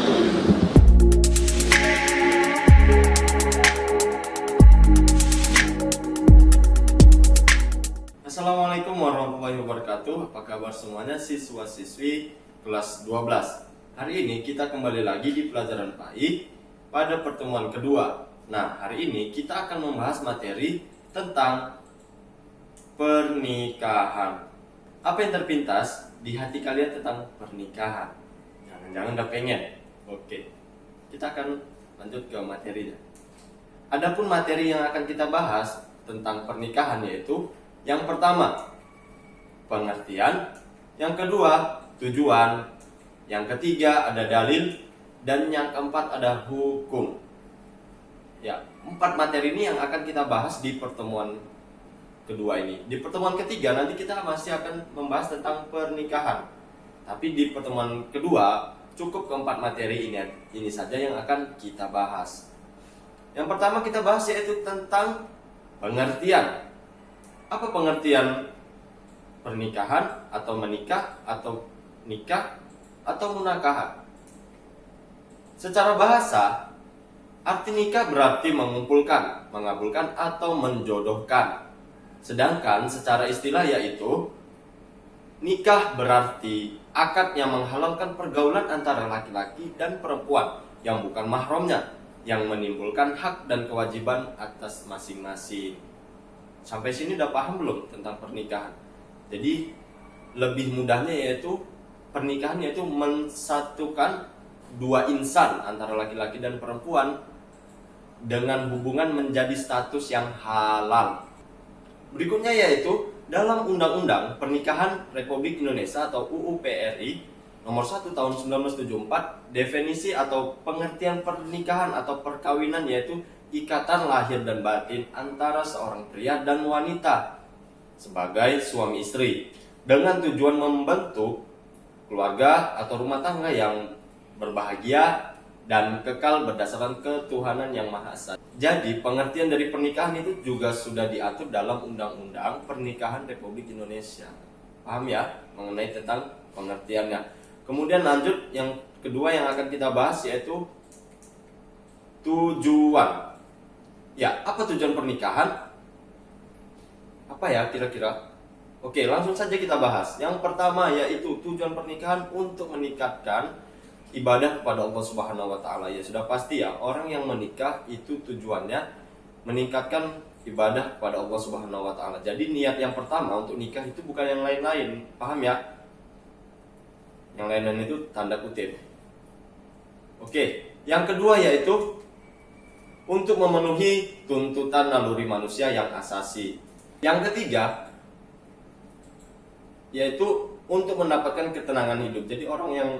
Assalamualaikum warahmatullahi wabarakatuh. Apa kabar semuanya siswa-siswi kelas 12? Hari ini kita kembali lagi di pelajaran PAI pada pertemuan kedua. Nah, hari ini kita akan membahas materi tentang pernikahan. Apa yang terpintas di hati kalian tentang pernikahan? Jangan-jangan udah pengen. Oke, kita akan lanjut ke materinya. Adapun materi yang akan kita bahas tentang pernikahan yaitu yang pertama, pengertian. Yang kedua, tujuan. Yang ketiga, ada dalil. Dan yang keempat, ada hukum. Ya, 4 materi ini yang akan kita bahas di pertemuan kedua ini. Di pertemuan ketiga nanti kita masih akan membahas tentang pernikahan. Tapi di pertemuan kedua, cukup keempat materi ini saja yang akan kita bahas. Yang pertama kita bahas yaitu tentang pengertian. Apa pengertian pernikahan atau menikah atau nikah atau munakahat? Secara bahasa, arti nikah berarti mengumpulkan, mengabulkan atau menjodohkan. Sedangkan secara istilah yaitu nikah berarti akad yang menghalalkan pergaulan antara laki-laki dan perempuan yang bukan mahramnya, yang menimbulkan hak dan kewajiban atas masing-masing. Sampai sini udah paham belum tentang pernikahan? Jadi lebih mudahnya yaitu pernikahan yaitu mensatukan dua insan antara laki-laki dan perempuan dengan hubungan menjadi status yang halal. Berikutnya yaitu dalam Undang-Undang Pernikahan Republik Indonesia atau UU PRI nomor 1 tahun 1974, definisi atau pengertian pernikahan atau perkawinan yaitu ikatan lahir dan batin antara seorang pria dan wanita sebagai suami istri dengan tujuan membentuk keluarga atau rumah tangga yang berbahagia dan kekal berdasarkan ketuhanan yang Maha Esa. Jadi pengertian dari pernikahan itu juga sudah diatur dalam Undang-Undang Pernikahan Republik Indonesia. Paham ya mengenai tentang pengertiannya. Kemudian lanjut yang kedua yang akan kita bahas yaitu tujuan. Ya, apa tujuan pernikahan? Apa ya kira-kira? Oke, langsung saja kita bahas. Yang pertama yaitu tujuan pernikahan untuk meningkatkan ibadah kepada Allah Subhanahu wa taala. Ya sudah pasti ya, orang yang menikah itu tujuannya meningkatkan ibadah kepada Allah Subhanahu wa taala. Jadi niat yang pertama untuk nikah itu bukan yang lain-lain. Paham ya? Yang lain-lain itu tanda kutip. Oke, yang kedua yaitu untuk memenuhi tuntutan naluri manusia yang asasi. Yang ketiga yaitu untuk mendapatkan ketenangan hidup. Jadi orang yang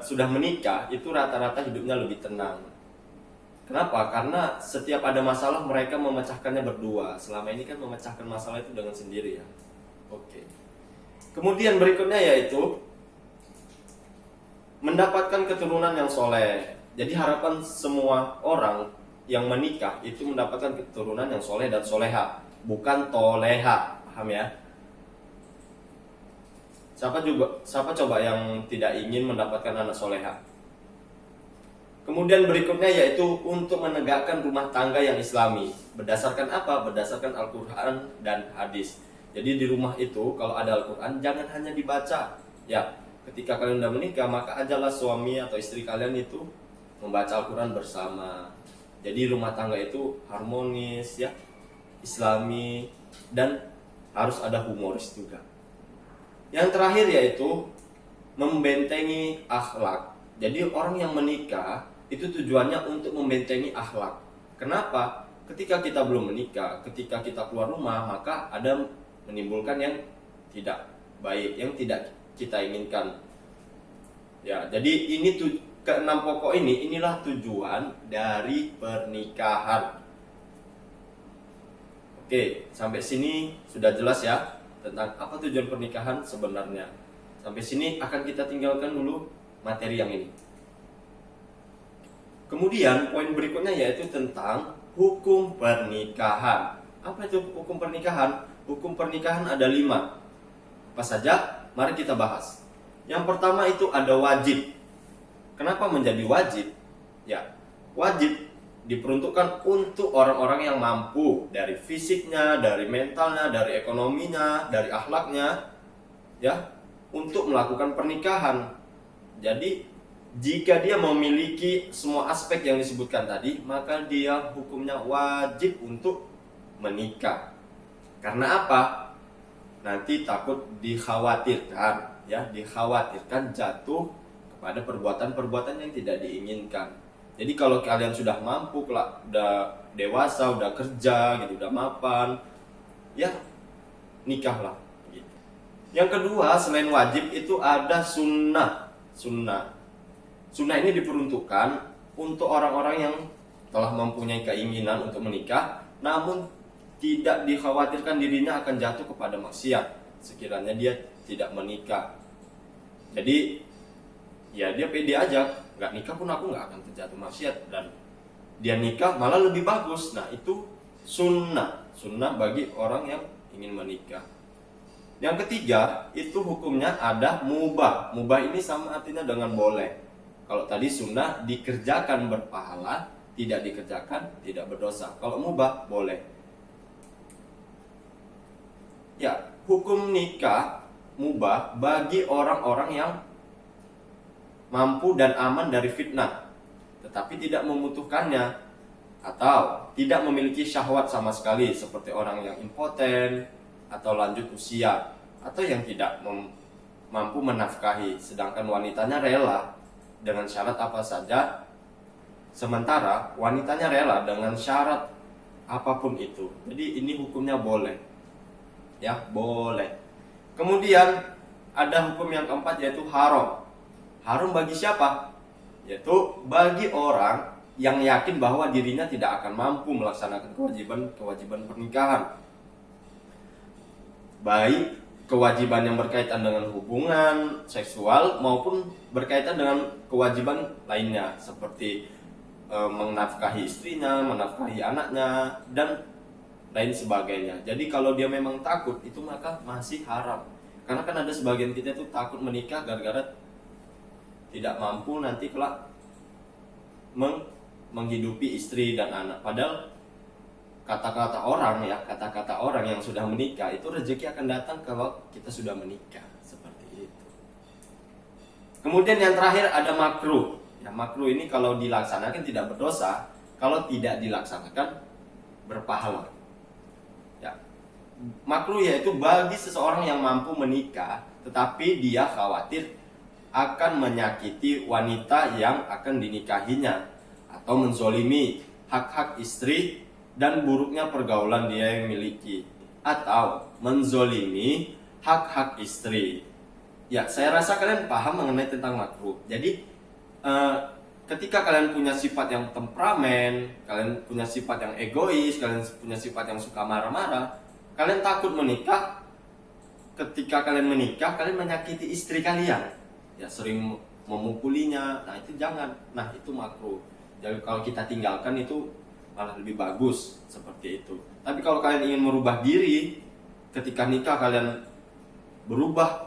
sudah menikah itu rata-rata hidupnya lebih tenang. Kenapa? Karena setiap ada masalah mereka memecahkannya berdua. Selama ini kan memecahkan masalah itu dengan sendiri ya. Oke. Kemudian berikutnya yaitu mendapatkan keturunan yang soleh. Jadi harapan semua orang yang menikah itu mendapatkan keturunan yang soleh dan soleha, bukan toleha, paham ya? Siapa coba yang tidak ingin mendapatkan anak soleha? Kemudian berikutnya yaitu untuk menegakkan rumah tangga yang islami. Berdasarkan apa? Berdasarkan Al-Quran dan hadis. Jadi di rumah itu kalau ada Al-Quran jangan hanya dibaca. Ya, ketika kalian sudah menikah maka ajalah suami atau istri kalian itu membaca Al-Quran bersama. Jadi rumah tangga itu harmonis ya, islami, dan harus ada humoris juga. Yang terakhir yaitu membentengi akhlak. Jadi orang yang menikah itu tujuannya untuk membentengi akhlak. Kenapa? Ketika kita belum menikah, ketika kita keluar rumah, maka ada menimbulkan yang tidak baik, yang tidak kita inginkan. Ya, jadi ini keenam pokok inilah tujuan dari pernikahan. Oke, sampai sini sudah jelas ya tentang apa tujuan pernikahan sebenarnya. Sampai sini akan kita tinggalkan dulu materi yang ini. Kemudian poin berikutnya yaitu tentang hukum pernikahan. Apa itu hukum pernikahan? Hukum pernikahan ada 5. Apa saja? Mari kita bahas. Yang pertama itu ada wajib. Kenapa menjadi wajib? Ya, wajib diperuntukkan untuk orang-orang yang mampu dari fisiknya, dari mentalnya, dari ekonominya, dari akhlaknya, ya, untuk melakukan pernikahan. Jadi jika dia memiliki semua aspek yang disebutkan tadi, maka dia hukumnya wajib untuk menikah. Karena apa? Nanti takut dikhawatirkan, ya, dikhawatirkan jatuh kepada perbuatan-perbuatan yang tidak diinginkan. Jadi kalau kalian sudah mampu, udah dewasa, udah kerja, gitu, udah mapan, ya nikahlah. Gitu. Yang kedua, selain wajib itu ada sunnah. Sunnah ini diperuntukkan untuk orang-orang yang telah mempunyai keinginan untuk menikah, namun tidak dikhawatirkan dirinya akan jatuh kepada maksiat sekiranya dia tidak menikah. Jadi ya dia pede aja, nggak nikah pun aku nggak akan terjatuh maksiat, dan dia nikah malah lebih bagus. Nah itu sunnah bagi orang yang ingin menikah. Yang ketiga itu hukumnya ada mubah. Mubah ini sama artinya dengan boleh. Kalau tadi sunnah dikerjakan berpahala, tidak dikerjakan tidak berdosa. Kalau mubah boleh. Ya, hukum nikah mubah bagi orang-orang yang mampu dan aman dari fitnah, tetapi tidak membutuhkannya atau tidak memiliki syahwat sama sekali, seperti orang yang impoten atau lanjut usia, atau yang tidak mampu menafkahi, sedangkan wanitanya rela dengan syarat apa saja, sementara wanitanya rela dengan syarat apapun itu. Jadi ini hukumnya boleh. Ya, boleh. Kemudian ada hukum yang keempat, yaitu haram. Haram bagi siapa? Yaitu bagi orang yang yakin bahwa dirinya tidak akan mampu melaksanakan kewajiban pernikahan. Baik kewajiban yang berkaitan dengan hubungan seksual maupun berkaitan dengan kewajiban lainnya, seperti menafkahi istrinya, menafkahi anaknya, dan lain sebagainya. Jadi kalau dia memang takut, itu maka masih haram. Karena kan ada sebagian kita itu takut menikah gara-gara tidak mampu nanti kelak menghidupi istri dan anak. Padahal kata-kata orang yang sudah menikah itu rezeki akan datang kalau kita sudah menikah, seperti itu. Kemudian yang terakhir ada makruh. Ya, makruh ini kalau dilaksanakan tidak berdosa, kalau tidak dilaksanakan berpahala. Ya, makruh yaitu bagi seseorang yang mampu menikah tetapi dia khawatir akan menyakiti wanita yang akan dinikahinya, atau menzolimi hak-hak istri dan buruknya pergaulan dia yang miliki, atau menzolimi hak-hak istri. Ya, saya rasa kalian paham mengenai tentang makruh. Jadi ketika kalian punya sifat yang temperamen, kalian punya sifat yang egois, kalian punya sifat yang suka marah-marah, kalian takut menikah. Ketika kalian menikah, kalian menyakiti istri kalian, ya, sering memukulinya. Nah itu jangan, nah itu makruh. Jadi kalau kita tinggalkan itu malah lebih bagus, seperti itu. Tapi kalau kalian ingin merubah diri, ketika nikah kalian berubah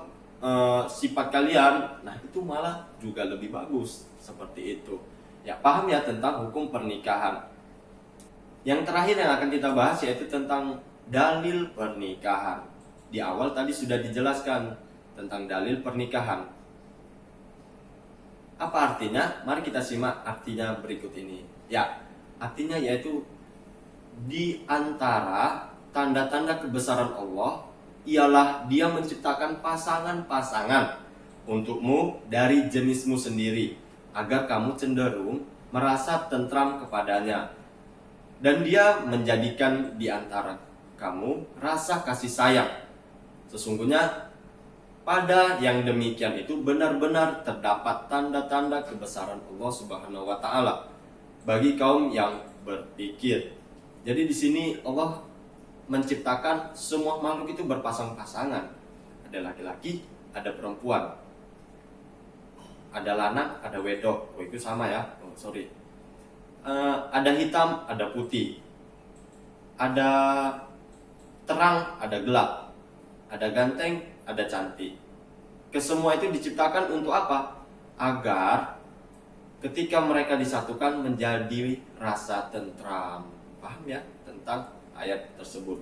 sifat kalian, nah itu malah juga lebih bagus, seperti itu. Ya, paham ya tentang hukum pernikahan. Yang terakhir yang akan kita bahas yaitu tentang dalil pernikahan. Di awal tadi sudah dijelaskan tentang dalil pernikahan. Apa artinya? Mari kita simak artinya berikut ini. Ya, artinya yaitu di antara tanda-tanda kebesaran Allah ialah Dia menciptakan pasangan-pasangan untukmu dari jenismu sendiri, agar kamu cenderung merasa tentram kepadanya, dan Dia menjadikan di antara kamu rasa kasih sayang. Sesungguhnya pada yang demikian itu benar-benar terdapat tanda-tanda kebesaran Allah Subhanahu wa taala bagi kaum yang berpikir. Jadi di sini Allah menciptakan semua makhluk itu berpasang-pasangan. Ada laki-laki, ada perempuan. Ada lanang, ada wedok. Oh, itu sama ya. Oh, sorry. Ada hitam, ada putih. Ada terang, ada gelap. Ada ganteng, ada cantik. Kesemua itu diciptakan untuk apa? Agar ketika mereka disatukan menjadi rasa tentram. Paham ya tentang ayat tersebut?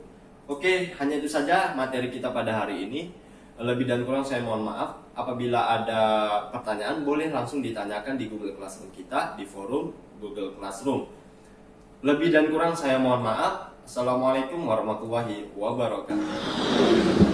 Oke, hanya itu saja materi kita pada hari ini. Lebih dan kurang saya mohon maaf. Apabila ada pertanyaan boleh langsung ditanyakan di Google Classroom kita, di forum Google Classroom. Lebih dan kurang saya mohon maaf. Assalamualaikum warahmatullahi wabarakatuh.